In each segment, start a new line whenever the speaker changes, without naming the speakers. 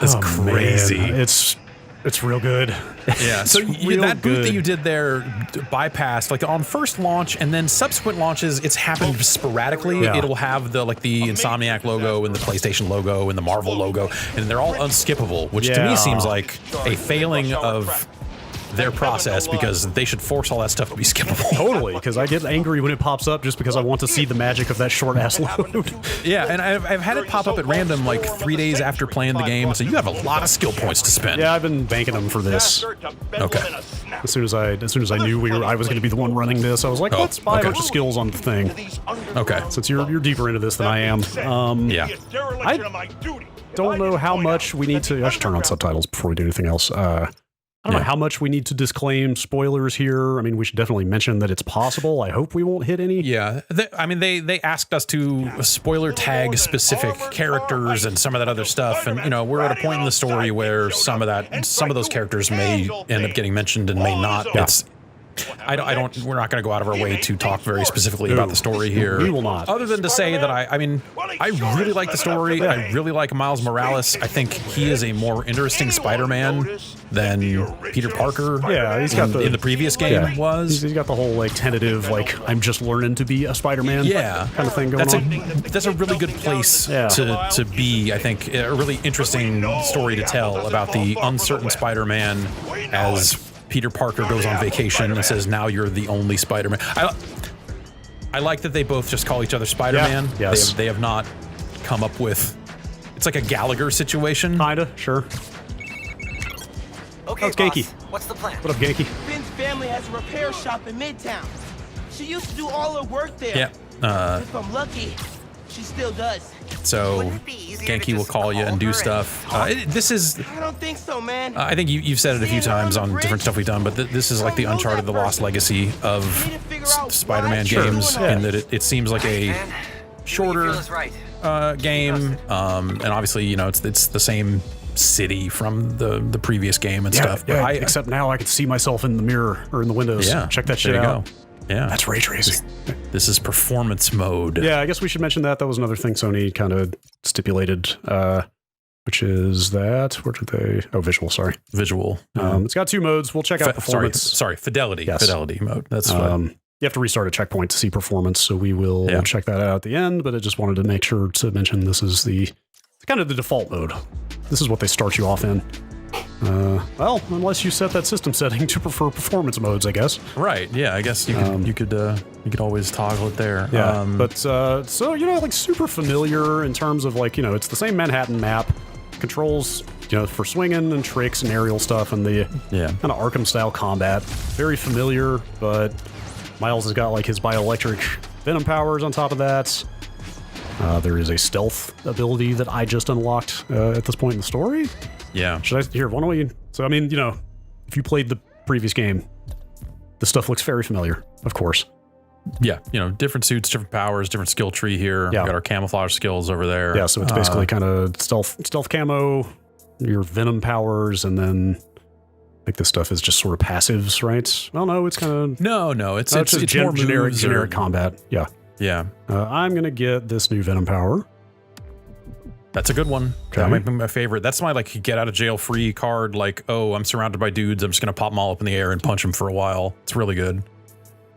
is crazy.
Man. It's real good.
Yeah, so that boot that you did there bypassed, like on first launch and then subsequent launches, it's happened sporadically.
Yeah.
It'll have the Insomaniac logo and the PlayStation logo and the Marvel logo, and they're all unskippable, which to me seems like a failing of their process, because they should force all that stuff to be skippable.
Totally, because I get angry when it pops up just because I want to see the magic of that short-ass load.
Yeah, and I've had it pop up at random like 3 days after playing the game, so you have a lot of skill points to spend.
Yeah, I've been banking them for this.
Okay.
As soon as I knew I was going to be the one running this, I was like, let's buy a bunch of skills on the thing.
Okay.
Since you're deeper into this than I am.
Yeah.
I don't know how much we need to... I should turn on subtitles before we do anything else. I don't know how much we need to disclaim spoilers here. I mean, we should definitely mention that it's possible. I hope we won't hit any.
Yeah. They asked us to spoiler tag specific characters and some of that other stuff. And, we're at a point in the story where some of those characters may end up getting mentioned and may not.
Yeah.
We're not going to go out of our way to talk very specifically about the story here.
We will not.
Other than to say that I really like the story. I really like Miles Morales. I think he is a more interesting Spider-Man than Peter Parker.
Yeah, he's got
in the previous game was.
He's got the whole tentative I'm just learning to be a Spider-Man. kind of thing going on.
That's a really good place to be. I think a really interesting story to tell about the uncertain Spider-Man as Peter Parker goes on vacation and says, now you're the only Spider-Man. I like that they both just call each other Spider-Man.
Yeah. Yes.
They have not come up with... It's like a Gallagher situation.
Kinda, sure.
Okay,
it's Genki.
What's the plan?
What up, Genki?
Ben's family has a repair shop in Midtown. She used to do all her work there.
Yeah.
If I'm lucky, she still does.
So Genki will call you and do stuff. This is...
I don't think so, man.
I think you've said it a few times on different stuff we've done, but this is like the Uncharted The Lost Legacy of Spider-Man games, in that it seems like a shorter game, and obviously, it's the same city from the previous game and stuff.
But except now I can see myself in the mirror or in the windows.
Yeah,
check that shit
there you
out.
go. Yeah,
that's ray tracing.
This is performance mode.
Yeah, I guess we should mention that. That was another thing Sony kind of stipulated, which is that, where did they? Oh, visual. Sorry,
visual.
It's got 2 modes. We'll check out performance.
Sorry, fidelity.
Yes.
Fidelity mode. That's what.
You have to restart a checkpoint to see performance, so we will check that out at the end. But I just wanted to make sure to mention this is the kind of the default mode. This is what they start you off in. Well, unless you set that system setting to prefer performance modes, I guess.
Right. Yeah. I guess you could always toggle it there.
Yeah. But so super familiar in terms of it's the same Manhattan map, controls for swinging and tricks and aerial stuff, and the kind of Arkham style combat. Very familiar, but Miles has got his bioelectric venom powers on top of that. There is a stealth ability that I just unlocked at this point in the story.
Yeah.
Why don't we... So, I mean, if you played the previous game, the stuff looks very familiar, of course.
Yeah, different suits, different powers, different skill tree here.
Yeah.
We've got our camouflage skills over there.
Yeah, so it's basically kind of stealth camo, your venom powers, and then this stuff is just sort of passives, right? Well, no, it's kind of...
No, it's
just
more
generic combat. Yeah.
Yeah.
I'm going to get this new venom power.
That's a good one.
Okay.
That might be my favorite. That's my get out of jail free card. Oh, I'm surrounded by dudes. I'm just going to pop them all up in the air and punch them for a while. It's really good.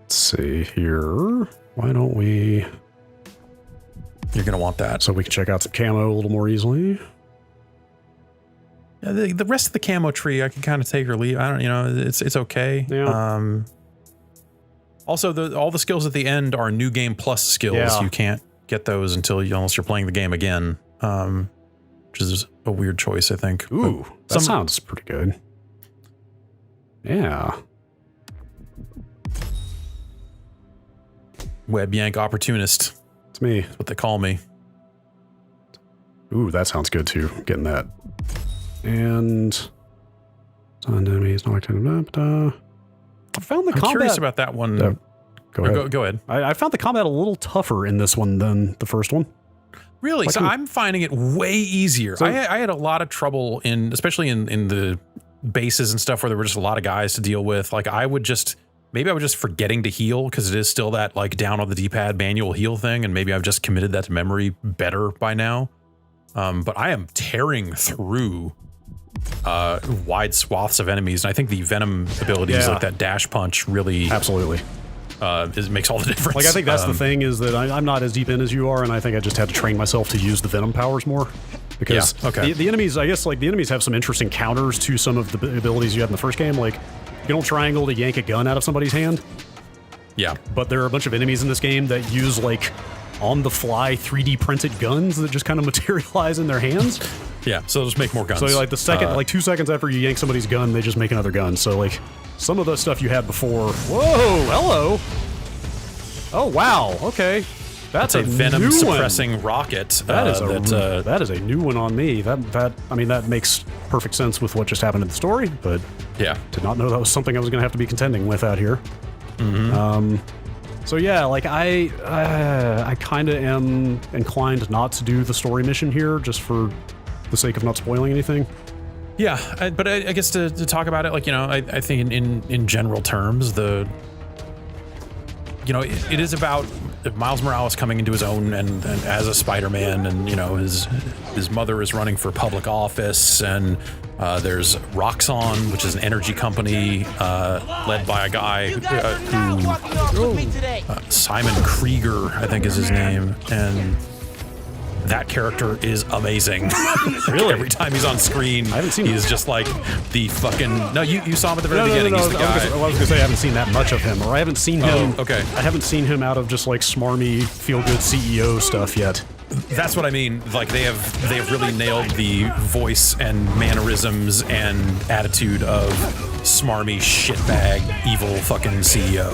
Let's see here. Why don't we...
You're going to want that.
So we can check out some camo a little more easily.
Yeah, the rest of the camo tree, I can kind of take or leave. I don't, it's okay.
Yeah.
Also, all the skills at the end are new game plus skills.
Yeah.
You can't get those unless you're playing the game again, which is a weird choice, I think.
Ooh, that sounds pretty good. Yeah.
Web yank opportunist.
It's me.
That's what they call me.
Ooh, that sounds good too. Getting that. And enemies, no activity. I found the combat.
I'm curious about that one.
Go ahead.
Go ahead.
I found the combat a little tougher in this one than the first one.
Really? So I'm finding it way easier. So, I had a lot of trouble especially in the bases and stuff where there were just a lot of guys to deal with. Maybe I was just forgetting to heal because it is still that down on the D-pad manual heal thing, and maybe I've just committed that to memory better by now. but I am tearing through wide swaths of enemies, and I think the venom abilities, like that dash punch, really
absolutely
makes all the difference.
Like I think that's the thing is that I'm not as deep in as you are, and I think I just had to train myself to use the venom powers more. Because the enemies, I guess, like the enemies have some interesting counters to some of the abilities you had in the first game. Like you can hold triangle to yank a gun out of somebody's hand.
Yeah,
but there are a bunch of enemies in this game that use like on-the-fly 3D printed guns that just kind of materialize in their hands.
Yeah, so they'll just make more guns.
So like the second, like 2 seconds after you yank somebody's gun, they just make another gun. So like some of the stuff you had before. Whoa, hello. Oh wow, okay. That's
a venom suppressing rocket.
That is a new one on me. That I mean that makes perfect sense with what just happened in the story, but
yeah,
did not know that was something I was going to have to be contending with out here. So yeah, like I kind of am inclined not to do the story mission here, just for the sake of not spoiling anything.
Yeah, but I guess to talk about it, like, you know, I think in general terms, it is about Miles Morales coming into his own and as a Spider-Man, and you know his mother is running for public office, and there's Roxxon, which is an energy company led by a guy who Simon Krieger, I think is his name, and that character is amazing.
Really?
Every time he's on screen, I haven't seen he's just like the fucking... No, you saw him at the very beginning. He's the guy.
I was gonna say I haven't seen that much of him, or I haven't seen him...
Oh, okay.
I haven't seen him out of just like smarmy, feel-good CEO stuff yet.
That's what I mean. Like they have really nailed the voice and mannerisms and attitude of smarmy shitbag evil fucking CEO.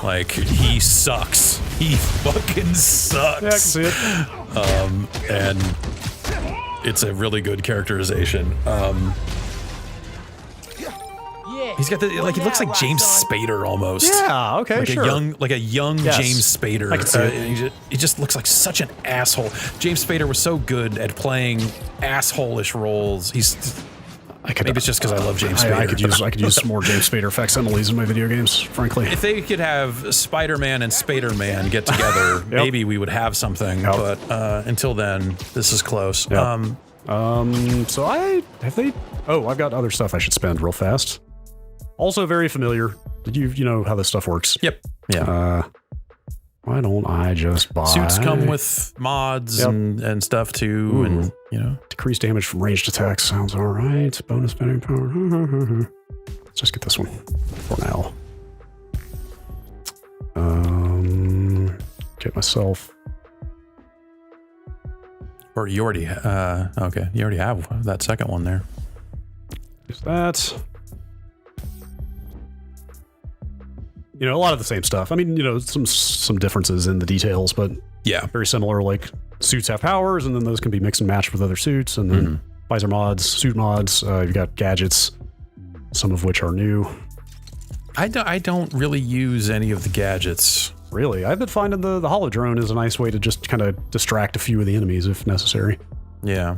Like he sucks. He fucking sucks.
Yeah, I can see it.
And it's a really good characterization. He's got he looks like James Spader almost.
Yeah, okay,
like
sure.
A young James Spader.
I can see it.
He just looks like such an asshole. James Spader was so good at playing asshole-ish roles. Maybe it's just because I love James Spader.
I could use some more James Spader facsimiles in my video games, frankly.
If they could have Spider-Man and Spader-Man get together, maybe we would have something. Yep. But until then, this is close.
Yep. So I've got other stuff I should spend real fast. Also very familiar. You know how this stuff works.
Yep. Yeah.
Why don't I just buy...
Suits come with mods and stuff too. Ooh. And, you know.
Decreased damage from ranged attacks. Sounds all right. Bonus spending power. Let's just get this one for now. Get myself...
Or you already... okay. You already have that second one there.
Use that. You know, a lot of the same stuff. I mean, you know, some differences in the details, but
yeah, very
similar. Like suits have powers, and then those can be mixed and matched with other suits, and then visor mods, suit mods. You've got gadgets, some of which are new.
I don't really use any of the gadgets.
Really, I've been finding the holodrone is a nice way to just kind of distract a few of the enemies if necessary.
Yeah.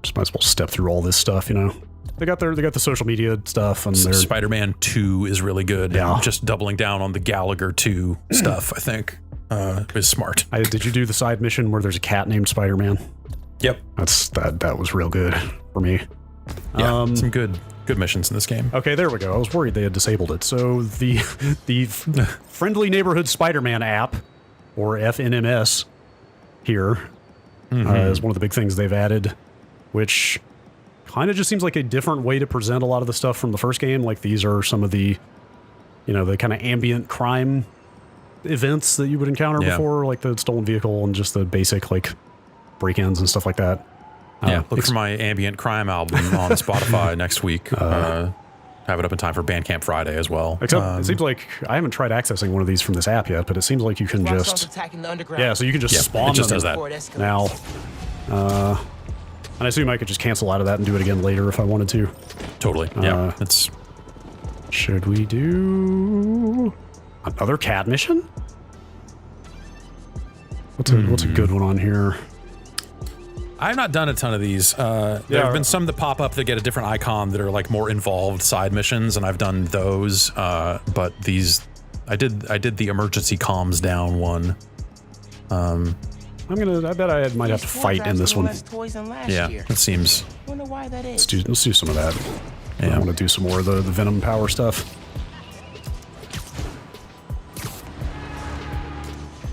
Just might as well step through all this stuff, you know. They got the social media stuff, and
Spider-Man 2 is really good.
Yeah.
Just doubling down on the Gallagher 2 stuff, I think, is smart.
Did you do the side mission where there's a cat named Spider-Man?
Yep.
That was real good for me.
Yeah, some good missions in this game.
Okay, there we go. I was worried they had disabled it. So the Friendly Neighborhood Spider-Man app, or FNMS, here is one of the big things they've added, which kind of just seems like a different way to present a lot of the stuff from the first game. Like these are some of the, you know, the kind of ambient crime events that you would encounter before, like the stolen vehicle and just the basic like break-ins and stuff like that.
Look for my ambient crime album on Spotify next week. Have it up in time for Bandcamp Friday as well.
Except it seems like I haven't tried accessing one of these from this app yet, but it seems like you can just so you can just spawn
it just
them
does that
now. And I assume I could just cancel out of that and do it again later if I wanted to.
Totally. Yeah.
Should we do another CAD mission? What's a good one on here?
I've not done a ton of these. There have been some that pop up that get a different icon that are like more involved side missions, and I've done those. But these, I did the emergency comms down one.
I bet I might have to fight in this one.
Yeah, it seems.
Wonder why that is.
Let's do some of that.
Yeah.
I want to do some more of the Venom power stuff.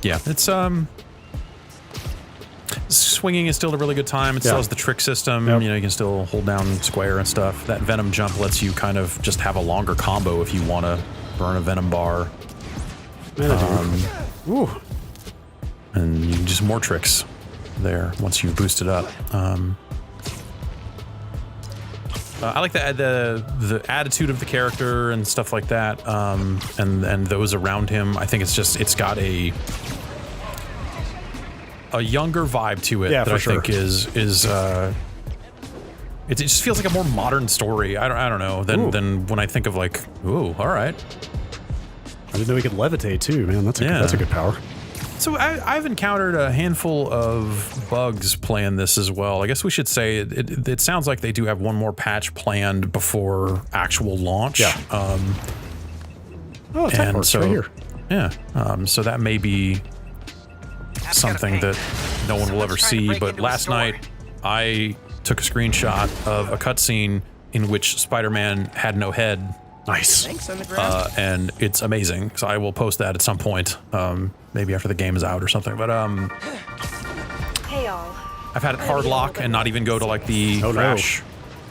Yeah, it's swinging is still a really good time. It still has the trick system.
Yep.
You know, you can still hold down square and stuff. That Venom jump lets you kind of just have a longer combo if you want to burn a Venom bar.
Ooh.
And you can do some more tricks there once you've boosted up. I like the attitude of the character and stuff like that, and those around him. I think it's got a younger vibe to it that I think is it just feels like a more modern story. I don't know than when I think of like, ooh, all right.
I didn't know he could levitate too, man. That's a good power.
So I've encountered a handful of bugs playing this as well. I guess we should say it sounds like they do have one more patch planned before actual launch.
Yeah.
And so
right here.
Yeah. So that may be something that no one will ever see. But last night I took a screenshot of a cutscene in which Spider-Man had no head.
Nice.
And it's amazing. So I will post that at some point, maybe after the game is out or something. But
Hey all.
I've had it hard lock and not even go to like the crash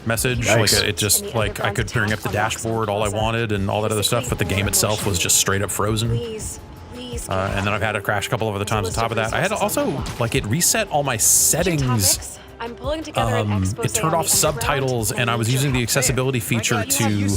message.
Nice.
Like it just like I could bring up the dashboard all I wanted and all that other stuff, but the game itself was just straight up frozen.
Please.
And then I've had it crash a couple of other times on top of that. I had to also like it reset all my settings.
I'm pulling together an
It turned off subtitles, and I was using the accessibility feature to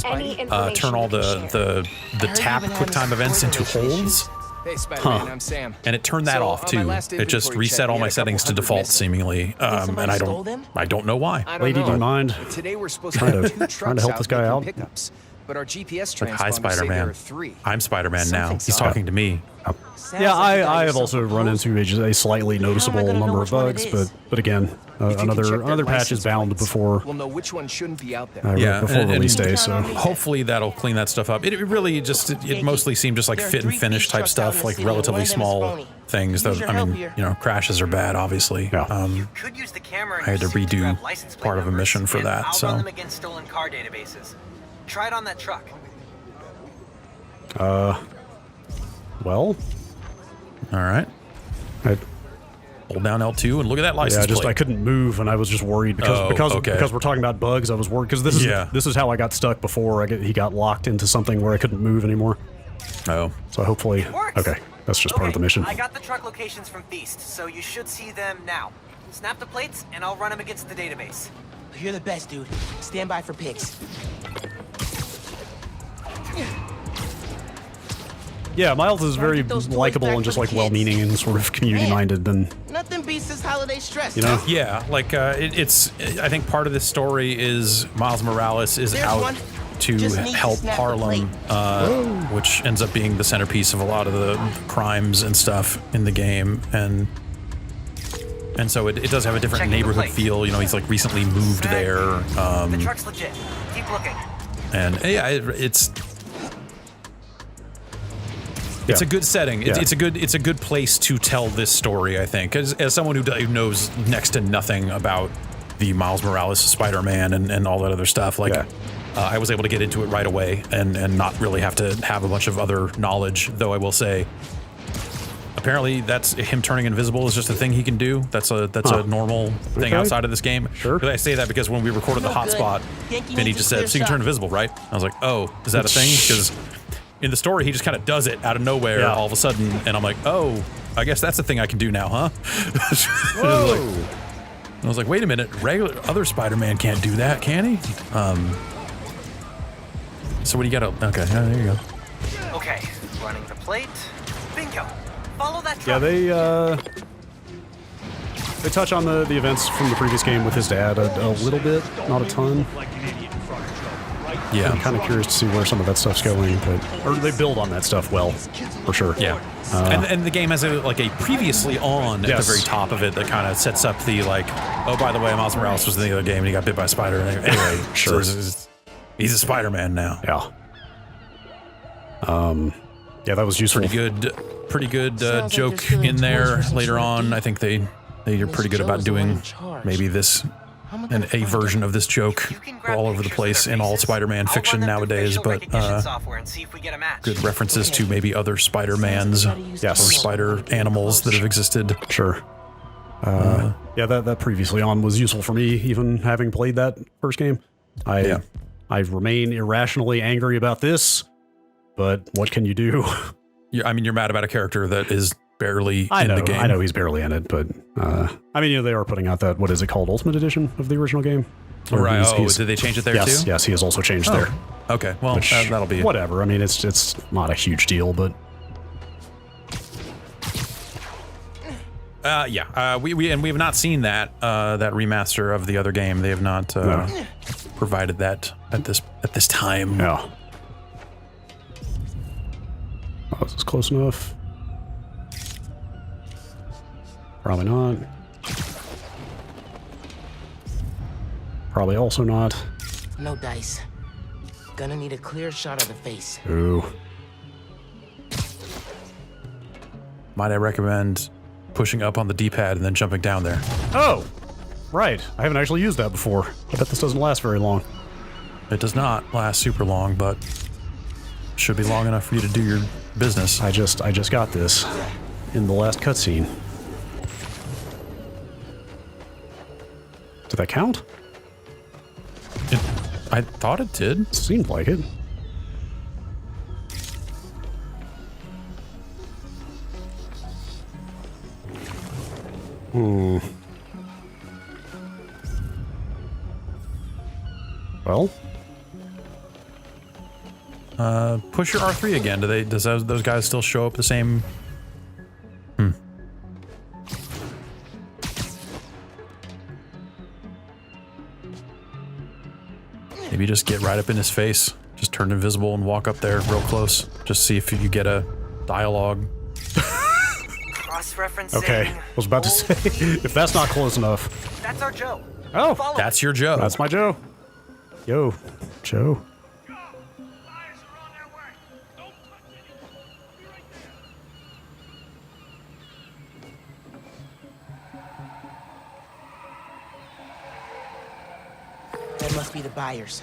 turn all the tap QuickTime events into holds.
Hey, Spider-Man, I'm Sam.
And it turned that off too. It just reset all my settings to default seemingly, and I don't know why.
Lady, do you mind?
Today we're supposed to have 2
trying to help this guy out?
pickups, but our GPS
Like, hi,
transponders say there
Spider-Man.
are 3.
I'm Spider-Man now.
Something's
He's
up.
talking to me.
Yeah, I have also run into a slightly noticeable number of bugs, but again, another patch is bound before
We'll know which one shouldn't be out there.
before release day. So
hopefully that'll clean that stuff up. It really just it mostly seemed just like fit and finish type stuff, like relatively small things. Though I mean, you know, crashes are bad, obviously.
Yeah.
You could use the camera
I had to redo part of a mission for that,
I'll
so.
run them against stolen car databases. Try it on that truck.
well,
All right.
I
Hold down L2 and look at that license plate.
I couldn't move, and I was just worried because we're talking about bugs. I was worried because this is how I got stuck before. He got locked into something where I couldn't move anymore.
Oh.
So hopefully,
Works.
okay, that's just part of the mission.
I got the truck locations from Feast, so you should see them now. Snap the plates, and I'll run them against the database.
You're the best, dude. Stand by for pics.
Yeah, Miles is very
get those toys
likable
back
and just
for the
like
kids.
well-meaning and sort of community-minded. And
Nothing beats this holiday stress.
you know,
Yeah, like it's. I think part of this story is Miles Morales is
There's
out
one.
to
Just need to
help
snap the
Harlem, which ends up being the centerpiece of a lot of the crimes and stuff in the game, and so it does have a different
Checking the
neighborhood
plate.
feel. You know, he's like recently moved there,
The truck's legit. Keep looking.
and yeah, it's a good setting. It's a good place to tell this story. I think, as someone who knows next to nothing about the Miles Morales Spider-Man and all that other stuff, like I was able to get into it right away and not really have to have a bunch of other knowledge. Though I will say, apparently that's him turning invisible is just a thing he can do. That's a normal thing outside of this game.
Sure.
I say that because when we recorded the
No good.
hotspot,
Yankee
Vinny
needs
just
a
said,
clear
"So you can turn
shot."
invisible, right?" I was like, "Oh, is that a thing?" Because in the story, he just kind of does it out of nowhere all of a sudden, and I'm like, "Oh, I guess that's a thing I can do now, huh?" I was like, "Wait a minute, regular other Spider-Man can't do that, can he?" So what do you got? Okay, there you go.
Okay, running the plate. Bingo. Follow that
yeah,
truck.
they touch on the events from the previous game with his dad a little bit, not a ton.
Yeah,
I'm kind of curious to see where some of that stuff's going, or they build on that stuff well, for sure.
yeah. And the game has a previously on at
Yes.
the very top of it that kind of sets up the like, oh, by the way, Miles Morales was in the other game and he got bit by a spider. Anyway,
Sure.
so he's a Spider-Man now.
Yeah. Yeah, that was useful.
Pretty pretty good
Sounds like
joke
they're stealing
in there
toys from
later
some
on.
sort of
I think they're
Miss
pretty good
Joe's
about
the one
doing
in charge.
maybe this
How am I
a
gonna find
version
them?
of this joke
You can grab
all over the
pictures of
place
their
in all
faces.
Spider-Man
I'll
fiction
run them through
nowadays,
facial
but
recognition software and see if we get a match.
good references to
Okay.
maybe other Spider-Mans or
Yes.
spider animals that have existed.
Sure. Yeah, that previously on was useful for me, even having played that first game. I remain irrationally angry about this, but what can you do?
I mean, you're mad about a character that is barely
I
in
know,
the game.
I know he's barely in it, but I mean, you know, they are putting out that, what is it called, Ultimate Edition of the original game? Or
Right.
he's-
Did they change it there
yes,
too?
yes, he has also changed
Oh,
there.
Okay. Well,
Which,
that'll be
whatever. I mean, it's not a huge deal, but
we have not seen that that remaster of the other game. They have not provided that at this time.
yeah. Oh, is this close enough? Probably not. Probably also not.
No dice. Gonna need a clear shot of the face.
Ooh.
Might I recommend pushing up on the D-pad and then jumping down there?
Oh, right. I haven't actually used that before. I bet this doesn't last very long.
It does not last super long, but should be long enough for you to do your business.
I just got this in the last cutscene. Did that count?
I thought it did.
Seemed like it. Well,
Push your R3 again. Does those guys still show up the same? Maybe just get right up in his face. Just turn invisible and walk up there real close. Just see if you get a dialogue.
Cross-referencing.
okay. I was about to say, if that's not close enough.
That's our Joe.
Oh,
Follow
That's your Joe.
that's my Joe. Yo, Joe.
That must be the buyers.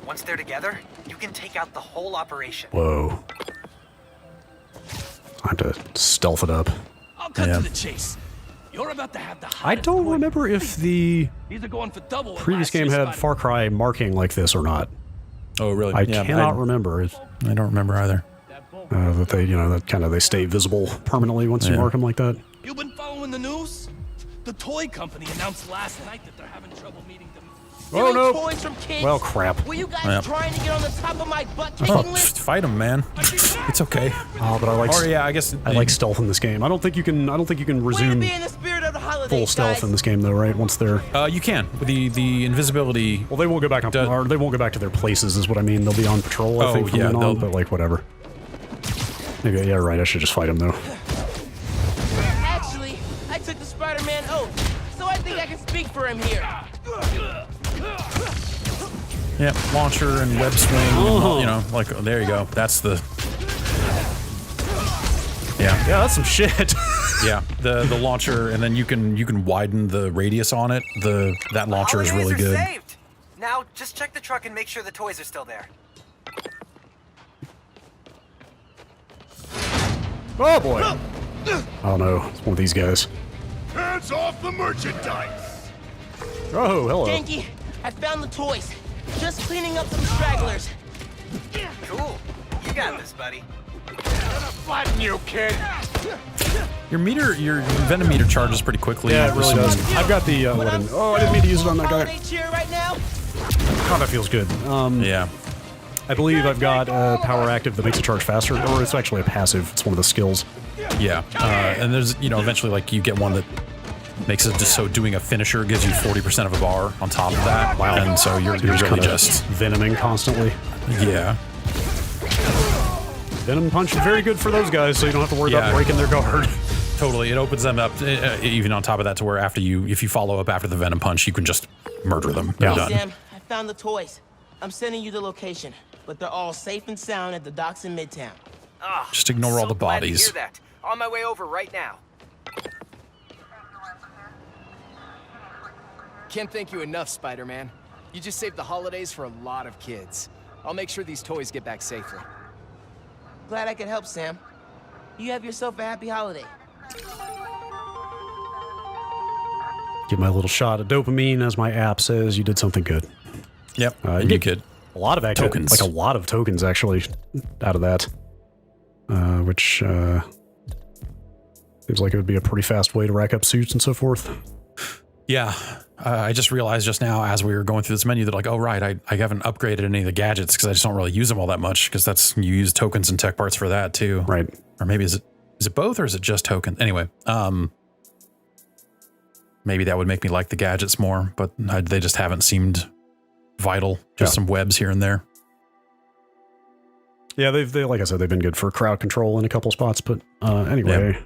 Once they're together, you can take out the whole operation.
Whoa. I have to stealth it up.
I'll cut
Yeah.
to the chase. You're about to have the
I
hottest
don't
boy-
remember if the
These are going for double. what
previous
last
game
year's
had
Spider-
Far Cry marking like this or not.
Oh, really?
I cannot remember if,
I don't remember either.
that they, you know, that kind of they stay visible permanently once you
Yeah.
mark them like that.
You've been following the news? The toy company announced last night that they're having trouble meeting them.
Oh,
Stealing
no.
toys from kids?
Well, crap.
Were you guys
Yep.
trying to get on the top of my butt
Oh,
kicking list?
fight him, man. It's okay.
Oh, but I like
Or yeah, I guess
I like stealth in this game. I don't think you can
Way to
resume
be in the spirit of the holidays,
full stealth
guys.
in this game though, right? Once they're
You can. The invisibility.
well, they won't go back up,
Does-
or they won't go back to their places, is what I mean. They'll be on patrol, I think,
Oh,
from
yeah,
then on.
they'll-
But like, whatever. Maybe, yeah, right. I should just fight him though.
Actually, I took the Spider-Man oath, so I think I can speak for him here.
Yep, launcher and web swing. And, you know, like there you go. That's the. Yeah,
Yeah, that's some shit.
yeah. The launcher, and then you can widen the radius on it. That launcher is
Holidays
really
are
good.
Saved. Now, just check the truck and make sure the toys are still there.
Oh boy. Oh no, it's one of these guys.
Hands off the merchandise!
Oh, hello.
Genki, I found the toys. Just cleaning up some stragglers.
Cool. You got this, buddy.
Flatten you, kid!
Your venom meter charges pretty quickly.
Yeah, it really
Some-
does. I've got the.
But I'm
oh, I didn't mean to use it on that guy.
holiday cheer right now.
God, that feels good.
Yeah.
I believe I've got power active that makes it charge faster, or it's actually a passive. It's one of the skills.
Yeah, and there's, you know, eventually, like, you get one that makes it just so doing a finisher gives you 40% of a bar on top of that. Wow. And so you're really
kinda
just,
venoming constantly.
yeah.
Venom punch is very good for those guys, so you don't have to worry about
Yeah.
breaking their guard.
Totally. It opens them up, even on top of that, to where if you follow up after the venom punch, you can just murder them. They're
Yeah.
done.
Sam, I found the toys. I'm sending you the location, but they're all safe and sound at the docks in Midtown.
Ah,
Just ignore all
so
the
glad to
bodies.
hear that.
On my way over right now. Can't thank you enough, Spider-Man. You just saved the holidays for a lot of kids. I'll make sure these toys get back safely.
Glad I could help, Sam. You have yourself a happy holiday.
Give my little shot of dopamine as my app says you did something good.
Yep,
You
you could.
A lot of
Tokens.
like a lot of tokens actually out of that, which seems like it would be a pretty fast way to rack up suits and so forth.
Yeah, I just realized just now as we were going through this menu that like, oh right, I haven't upgraded any of the gadgets because I just don't really use them all that much because that's you use tokens and tech parts for that too.
Right.
Or maybe is it both or is it just tokens? Anyway, maybe that would make me like the gadgets more, but they just haven't seemed vital. Just some webs here and there.
Yeah, they like I said, they've been good for crowd control in a couple spots, but anyway.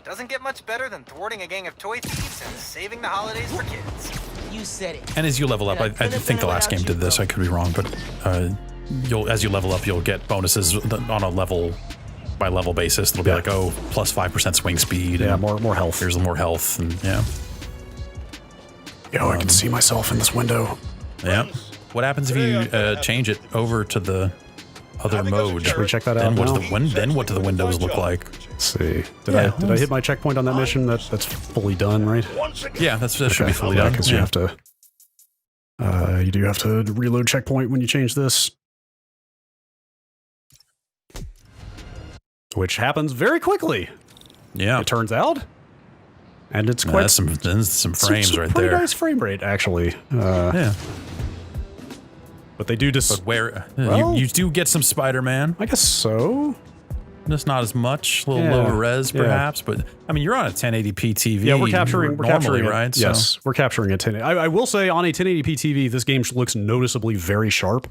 Doesn't get much better than thwarting a gang of toy thieves and saving the holidays for kids.
You said it.
And as you level up, I think the last game did this. I could be wrong, but as you level up, you'll get bonuses on a level by level basis. It'll be like, oh, plus 5% swing speed.
Yeah,
and
more health.
Here's more health, and yeah.
Yo, I can see myself in this window.
Yeah. What happens if you change it over to the other mode?
Should we check that
then
out
Then what do the windows look like?
Let's see. Did I hit my checkpoint on that mission? That's fully done, right?
Yeah, that should be fully done.
Because you have to. You do have to reload checkpoint when you change this, which happens very quickly.
Yeah,
it turns out, and it's quite
that's some frames right
pretty
there.
Nice frame rate, actually.
Yeah.
But they do just.
But where
well,
you do get some Spider-Man.
I guess so.
Just not as much, a little lower res perhaps, but I mean you're on a 1080p TV.
Yeah, we're capturing
it,
right? Yes, we're capturing a 1080. I will say on a 1080p TV, this game looks noticeably very sharp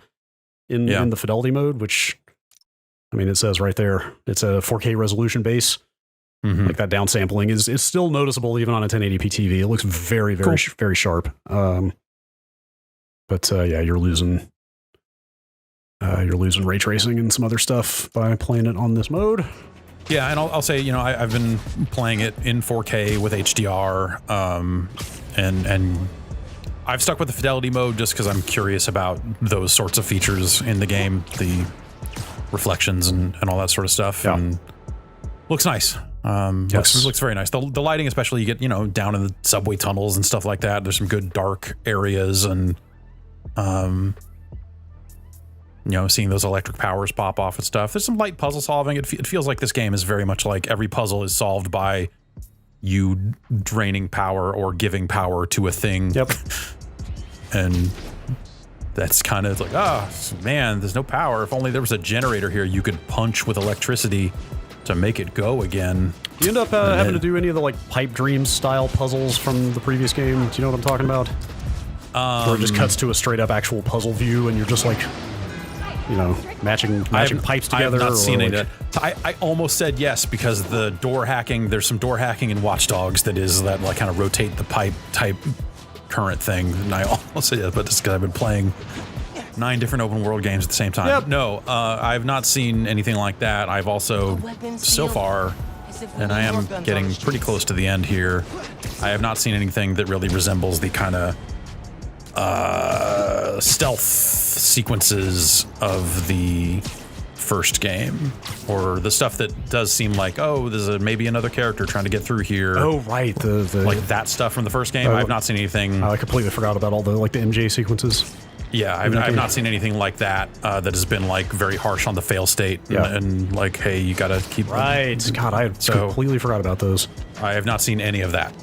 in the fidelity mode, which I mean it says right there it's a 4K resolution base. Like that downsampling is still noticeable even on a 1080p TV. It looks very very very sharp. But yeah, you're losing ray tracing and some other stuff by playing it on this mode.
Yeah, and I'll say, you know, I've been playing it in 4K with HDR, and I've stuck with the fidelity mode just because I'm curious about those sorts of features in the game, the reflections and all that sort of stuff. Yeah. And looks nice. Looks very nice. The lighting, especially, you get, you know, down in the subway tunnels and stuff like that. There's some good dark areas and you know, seeing those electric powers pop off and stuff. There's some light puzzle solving. It feels like this game is very much like every puzzle is solved by you draining power or giving power to a thing.
Yep. And
that's kind of like, oh, man, there's no power. If only there was a generator here you could punch with electricity to make it go again.
You end up having to do any of the like pipe dreams style puzzles from the previous game. Do you know what I'm talking about? Where it just cuts to a straight up actual puzzle view and you're just like, you know, matching pipes together.
I have not seen
like,
any of that. I almost said yes because the door hacking, there's some door hacking in Watch Dogs that is that like kind of rotate the pipe type current thing. And I almost said yes, but just because I've been playing 9 different open world games at the same time.
Yep.
No, I've not seen anything like that. I've also, so far, and I am getting pretty close to the end here, I have not seen anything that really resembles the kind of stealth sequences of the first game, or the stuff that does seem like, oh, there's maybe another character trying to get through here.
Oh, right, the
like that stuff from the first game. I've not seen anything.
I completely forgot about all the like the MJ sequences.
Yeah, I've not seen anything like that that has been like very harsh on the fail state and like, hey, you gotta keep
right. God, I completely forgot about those.
I have not seen any of that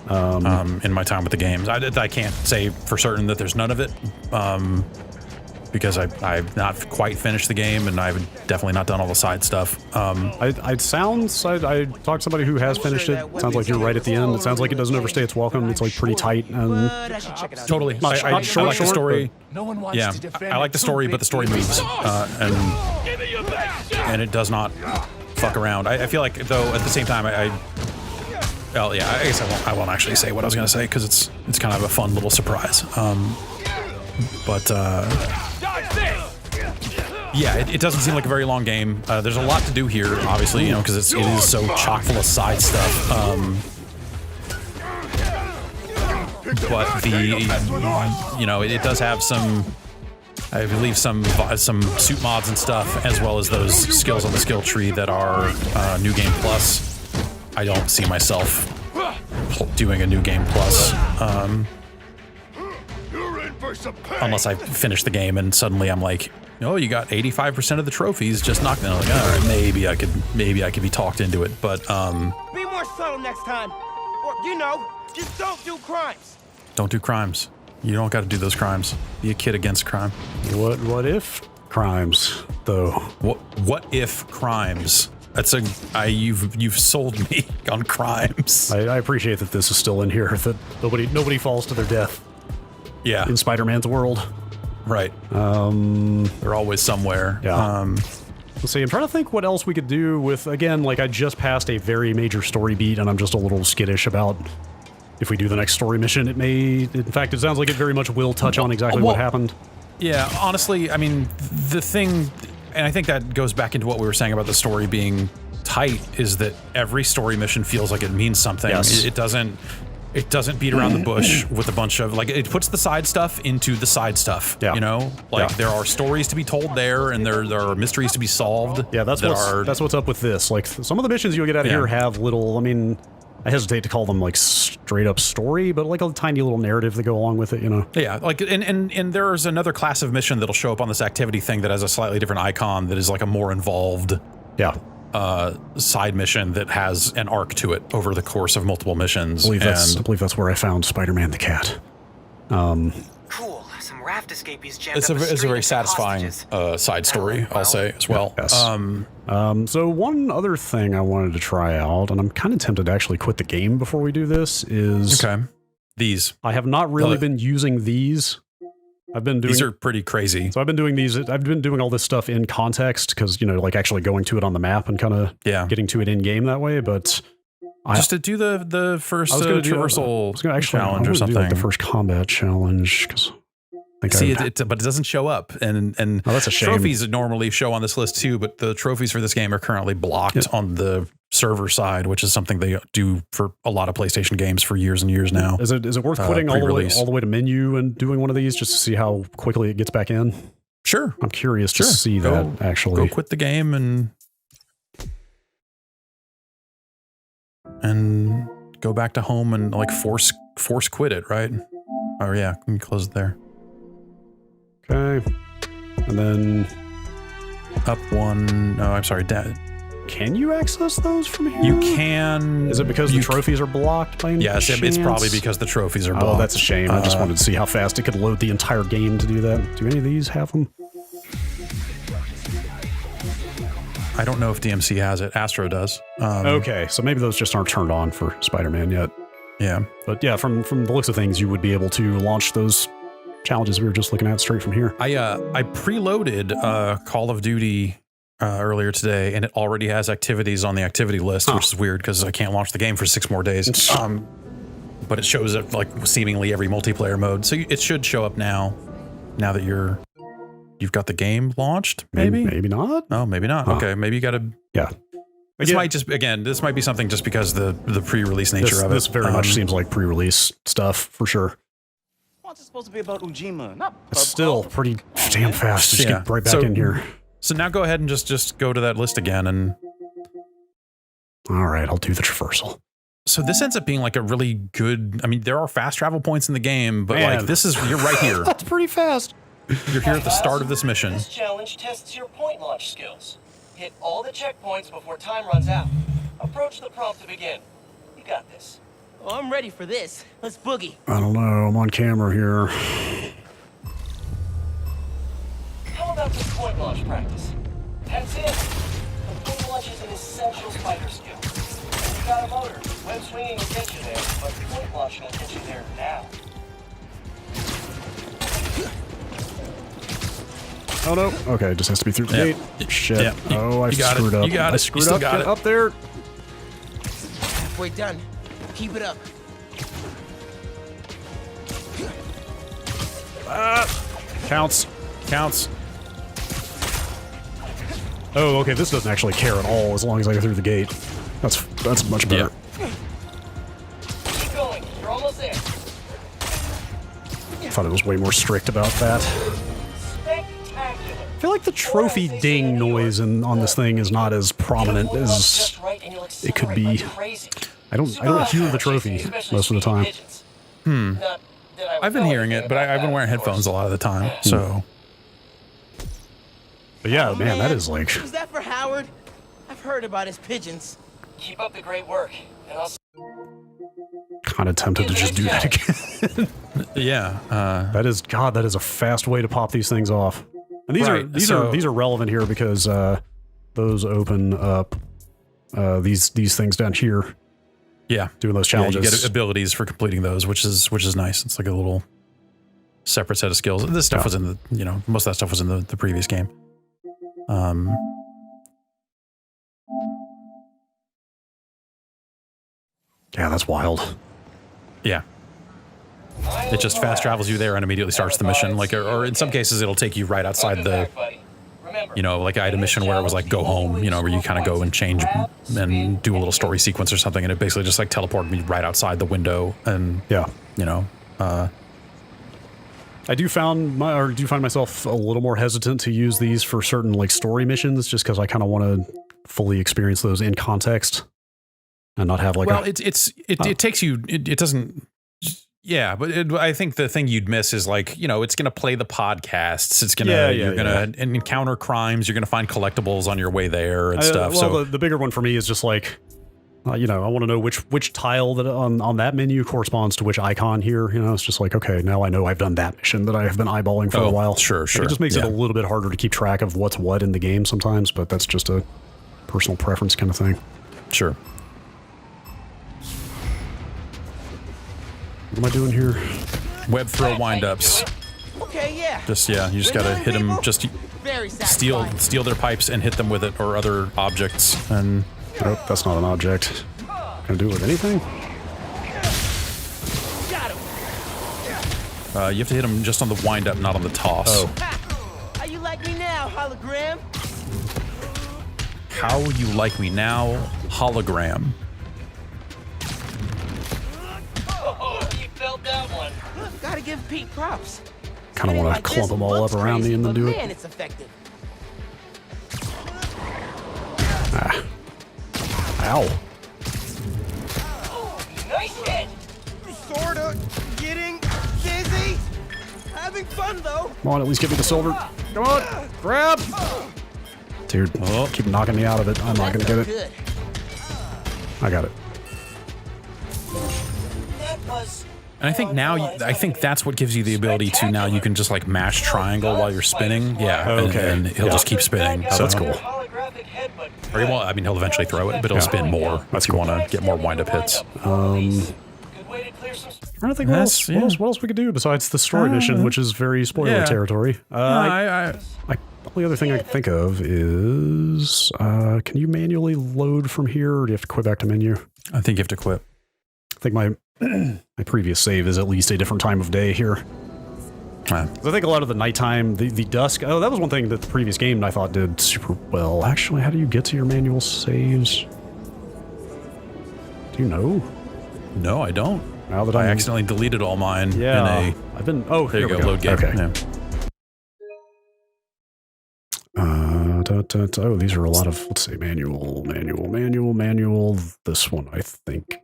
in my time with the games. I can't say for certain that there's none of it because I've not quite finished the game and I've definitely not done all the side stuff.
I talked to somebody who has finished it. Sounds like you're right at the end. It sounds like it doesn't overstay its welcome. It's like pretty tight and
totally. I like the story. Yeah, I like the story, but the story moves and it does not fuck around. I feel like though at the same time well, yeah, I guess I won't actually say what I was gonna say because it's kind of a fun little surprise. Yeah, it doesn't seem like a very long game. There's a lot to do here, obviously, you know, because it is so chock full of side stuff. But you know, it does have some, I believe, some suit mods and stuff, as well as those skills on the skill tree that are New Game Plus. I don't see myself doing a New Game Plus. Unless I finish the game and suddenly I'm like, oh, you got 85% of the trophies, just knock them. Like, all right, maybe I could be talked into it, but
Be more subtle next time. Or, you know, just don't do crimes.
don't do crimes. You don't got to do those crimes. Be a kid against crime.
What if crimes, though?
What if crimes? That's you've sold me on crimes.
I appreciate that this is still in here, that nobody falls to their death.
Yeah.
In Spider-Man's world.
Right. They're always somewhere.
Yeah. Let's see, I'm trying to think what else we could do with, again, like I just passed a very major story beat and I'm just a little skittish about if we do the next story mission. It may, in fact, it sounds like it very much will touch on exactly what happened.
Yeah, honestly, I mean, the thing, and I think that goes back into what we were saying about the story being tight, is that every story mission feels like it means something.
Yes.
It doesn't beat around the bush with a bunch of, like, it puts the side stuff into the side stuff, you know? Like, there are stories to be told there, and there are mysteries to be solved.
Yeah, that's what's up with this. Like, some of the missions you'll get out of here have little, I mean, I hesitate to call them, like, straight up story, but like a tiny little narrative that go along with it, you know?
Yeah, like, and there's another class of mission that'll show up on this activity thing that has a slightly different icon that is like a more involved side mission that has an arc to it over the course of multiple missions.
I believe that's where I found Spider-Man the cat.
Cool. Some raft escapees jammed
It's
up
a very
street
satisfying side story, I'll say, as well.
Yes. So one other thing I wanted to try out, and I'm kind of tempted to actually quit the game before we do this, is...
Okay. These.
I have not really been using these. I've been doing...
These are pretty crazy.
So I've been doing these... I've been doing all this stuff in context, because, you know, like actually going to it on the map and kind of getting to it in-game that way, but...
Just to do the first traversal challenge or something.
Do like the first combat challenge, because...
See, but it doesn't show up, and
oh, that's a shame.
Trophies normally show on this list too, but the trophies for this game are currently blocked on the server side, which is something they do for a lot of PlayStation games for years and years now.
Is it worth quitting all the way to menu and doing one of these just to see how quickly it gets back in?
Sure,
I'm curious to see that actually.
Go quit the game and go back to home and like force quit it, right? Oh yeah, can you close it there?
Okay, and then
up one. No, I'm sorry, Dad.
Can you access those from here?
You can.
Is it because the trophies are blocked by any chance?
It's probably because the trophies are blocked.
Oh, that's a shame. I just wanted to see how fast it could load the entire game to do that. Do any of these have them?
I don't know if DMC has it. Astro does.
Okay, so maybe those just aren't turned on for Spider-Man yet.
Yeah.
But yeah, from the looks of things, you would be able to launch those challenges we were just looking at straight from here.
I preloaded Call of Duty earlier today, and it already has activities on the activity list, which is weird because I can't launch the game for 6 more days. But it shows up like seemingly every multiplayer mode, so it should show up now that you've got the game launched. Maybe
not.
Oh, maybe not. Okay, maybe you got to.
Yeah.
This might be something just because the pre-release nature of it.
This very much seems like pre-release stuff for sure.
It's supposed to be about Ujima.
It's still pretty damn fast. Just get right back in here.
So now go ahead and just go to that list again and...
All right, I'll do the traversal.
So this ends up being like a really good... I mean, there are fast travel points in the game, but like this is... You're right here.
That's pretty fast.
You're here at the start of this mission.
This challenge tests your point launch skills. Hit all the checkpoints before time runs out. Approach the prompt to begin. You got this.
Oh, I'm ready for this. Let's boogie.
I don't know. I'm on camera here.
How about some point launch practice? Heads in. The point launch is an essential spider skill. You got a motor. Web swinging will get you there, but point launch will get you there now.
Oh no. Okay, it just has to be through the gate. Shit.
Yep.
Oh, I screwed up.
You got it.
I screwed up. Get up there.
Halfway done. Keep it up.
Counts. Oh, okay, this doesn't actually care at all as long as I go through the gate. That's much better.
Keep going. You're almost there.
I thought it was way more strict about that.
Spectacular.
I feel like the trophy ding noise on this thing is not as prominent as it could be. I don't hear the trophy most of the time.
I've been hearing it, but I've been wearing headphones a lot of the time, so.
But yeah, man, that is like.
Was that for Howard? I've heard about his pigeons.
Keep up the great work, and I'll.
Kind of tempted to just do that again.
Yeah.
That is a fast way to pop these things off. And these are relevant here because those open up these things down here.
Yeah,
doing those challenges.
Yeah, you get abilities for completing those, which is nice. It's like a little separate set of skills. This stuff was in the most of that stuff was in the previous game.
Yeah, that's wild.
Yeah. It just fast travels you there and immediately starts the mission. Like, or in some cases, it'll take you right outside the, like I had a mission where it was like go home, where you kind of go and change and do a little story sequence or something, and it basically just like teleported me right outside the window. And
I do find myself a little more hesitant to use these for certain like story missions, just because I kind of want to fully experience those in context and not have like.
Well, it takes you. It doesn't. Yeah, but I think the thing you'd miss is like, it's going to play the podcasts. It's going to, you're going to encounter crimes. You're going to find collectibles on your way there and stuff.
Well,
so
the bigger one for me is just like, I want to know which tile that on that menu corresponds to which icon here. It's just like, okay, now I know I've done that mission that I have been eyeballing for a while.
Sure.
Like, it just makes it a little bit harder to keep track of what's what in the game sometimes, but that's just a personal preference kind of thing.
Sure.
What am I doing here?
Web throw windups.
Okay, yeah.
You just gotta hit them. Just steal their pipes and hit them with it or other objects. And
nope, that's not an object. Can I do it with anything?
You have to hit them just on the windup, not on the toss.
Oh.
How you like me now, hologram?
How you like me now, hologram.
That one.
Gotta give Pete props.
Kind of want to clump them all up around me and then do it.
Man, it's effective.
Ah. Ow.
Nice hit.
Sorta getting dizzy. Having fun though.
Come on, at least give me the silver. Come on, grab. Dude, keep knocking me out of it. I'm not gonna get it.
Good.
I got it.
That was.
And I think now, I think that's what gives you the ability to now you can just like mash triangle while you're spinning. Yeah.
Okay.
And he'll just keep spinning.
So that's cool.
Or he'll eventually throw it, but he'll spin more. That's you want to get more wind-up hits.
I'm trying to think what else we could do besides the story mission, which is very spoiler territory. The only other thing I can think of is, can you manually load from here, or do you have to quit back to menu?
I think you have to quit.
I think my previous save is at least a different time of day here. I think a lot of the nighttime, the dusk. Oh, that was one thing that the previous game I thought did super well. Actually, how do you get to your manual saves? Do you know?
No, I don't.
Now that
I accidentally deleted all mine.
Yeah, I've been. Oh,
there you go. Load game.
Okay.
Yeah.
Oh, these are a lot of. Let's see, manual. This one, I think.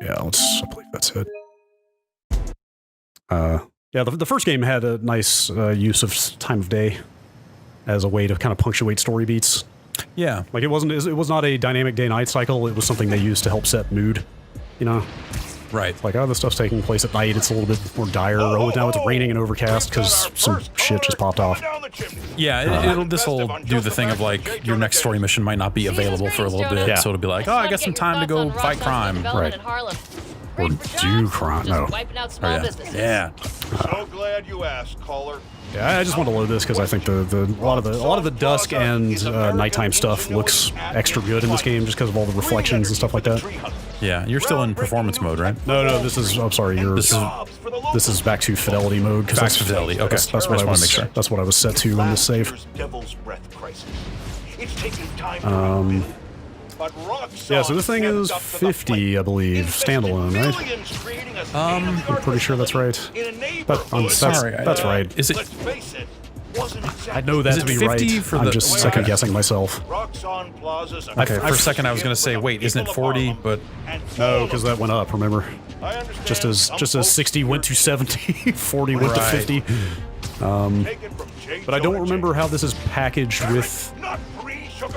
Yeah, I believe that's it. Yeah, the first game had a nice use of time of day as a way to kind of punctuate story beats.
Yeah,
like it was not a dynamic day-night cycle. It was something they used to help set mood.
Right.
Like, oh, this stuff's taking place at night. It's a little bit more dire. Oh, now it's raining and overcast because some shit just popped off.
Yeah, this will do the thing of like your next story mission might not be available for a little bit, so it'll be like, oh, I got some time to go fight crime, right?
Or do crime? No.
Yeah.
So glad you asked, caller.
Yeah, I just want to load this because I think a lot of the dusk and nighttime stuff looks extra good in this game just because of all the reflections and stuff like that.
Yeah, you're still in performance mode, right?
No, this is. I'm sorry, this is back to fidelity mode.
Back to fidelity. Okay,
that's what I want to make sure. That's what I was set to on this save.
Devil's breath crisis. It's taking time to rebuild. But
Yeah, so this thing is 50, I believe, standalone, right? I'm pretty sure that's right. That's right.
Is it?
I know that to be right. I'm just second guessing myself.
Okay, for a second I was going to say, wait, isn't it 40? But
no, because that went up. Remember, just as 60 went to 70, 40 went to 50. But I don't remember how this is packaged with.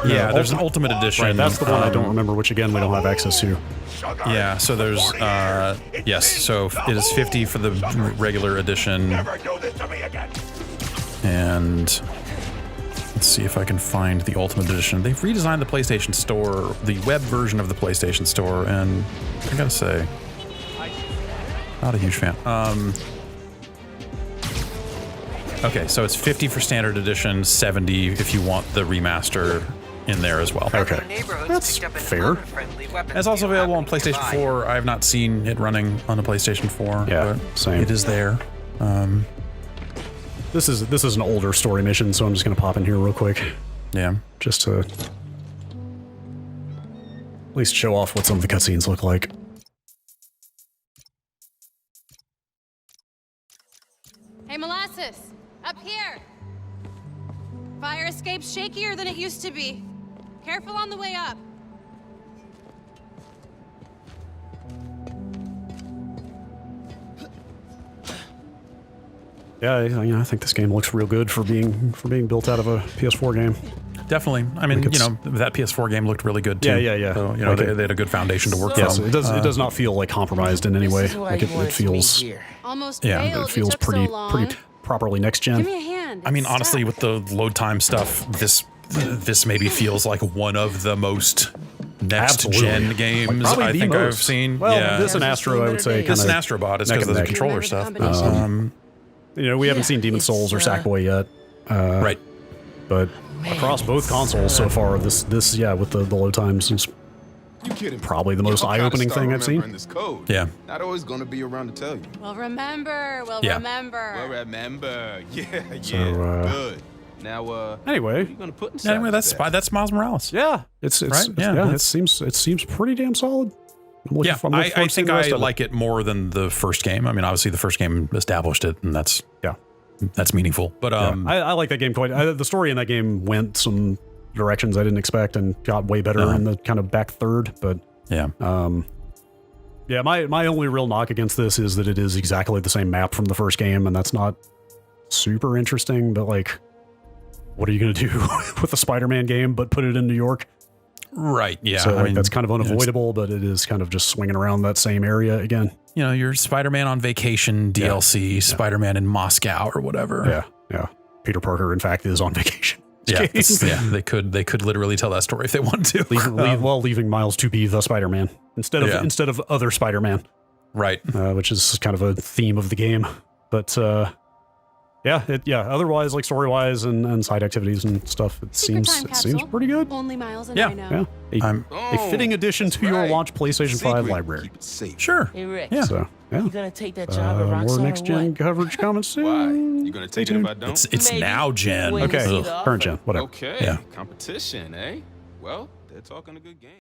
Yeah, there's an Ultimate Edition.
Right, that's the one I don't remember, which again we don't have access to.
Yeah, so there's yes, so it is 50 for the regular edition. And let's see if I can find the Ultimate Edition. They've redesigned the PlayStation Store, the web version of the PlayStation Store, and I gotta say, not a huge fan. Okay, so it's 50 for standard edition, 70 if you want the remaster in there as well.
Okay, that's fair.
It's also available on PlayStation 4. I have not seen it running on the PlayStation 4.
Yeah,
but
same.
It is there.
This is an older story mission, so I'm just gonna pop in here real quick.
Yeah.
Just to at least show off what some of the cutscenes look like.
Hey, Molasses! Up here! Fire escape's shakier than it used to be. Careful on the way up.
Yeah, I think this game looks real good for being built out of a PS4 game.
Definitely. I mean, you know, that PS4 game looked really good too.
Yeah.
So, you know,
like
they had a good foundation to work
yes,
from.
it does not feel like compromised in any way. Like it feels.
Almost
Yeah,
failed.
it feels
It took
pretty
so long.
properly next gen.
Give me a hand.
I mean,
It's
honestly,
stuck.
with the load time stuff, this maybe feels like one of the most next gen games
Like,
I
the
think I've
most.
seen.
Well,
yeah.
this and Astro, I would say,
This and
kinda
Astrobot is
neck
because
and
of the
neck.
controller
Remember the
stuff.
combination?
You know, we haven't seen Demon's Souls or Sackboy yet.
Right.
But across both consoles so far, this yeah, with the load times is probably the most eye-opening thing I've seen.
This code.
Yeah.
Not always going to be around to tell you.
We'll remember. We'll
Yeah.
remember.
Well, remember. Yeah.
So,
Good. Now,
anyway,
what are you going to put inside
Anyway, that's Miles Morales.
yeah, it's
Right? Yeah,
yeah, it
that's-
seems pretty damn solid. I'm looking
Yeah,
I'm looking
I
forward to seeing
think
the rest
I
of it.
like it more than the first game. I mean, obviously the first game established it, and that's meaningful. But
I like that game quite. The story in that game went some directions I didn't expect and got way better in the kind of back third. But
yeah,
yeah, my only real knock against this is that it is exactly the same map from the first game, and that's not super interesting. But like, what are you gonna do with a Spider-Man game but put it in New York?
right. Yeah,
So
I
like,
mean,
that's kind of unavoidable, but it is kind of just swinging around that same area again.
you know, you're Spider-Man on vacation DLC, Spider-Man in Moscow or whatever.
Yeah. Peter Parker, in fact, is on vacation.
Yeah, they could literally tell that story if they wanted to.
Leaving Miles to be the Spider-Man instead of other Spider-Man,
Right.
Which is kind of a theme of the game. But otherwise, like story-wise and side activities and stuff, it
Secret
seems
time
it seems
capsule.
pretty good.
Only Miles and
Yeah,
I know.
Yeah, a fitting addition to your launch PlayStation 5 library.
Keep it safe.
Sure.
Hey, Rick.
Yeah.
So yeah,
You gonna take that job at Rockstar
more
or
next gen
what?
coverage coming soon.
Why? You going to take it if I don't?
It's
Maybe.
now gen.
Wait to see
Okay,
the
current gen,
offer.
whatever.
Okay.
Yeah.
Competition, eh? Well, they're talking a good game.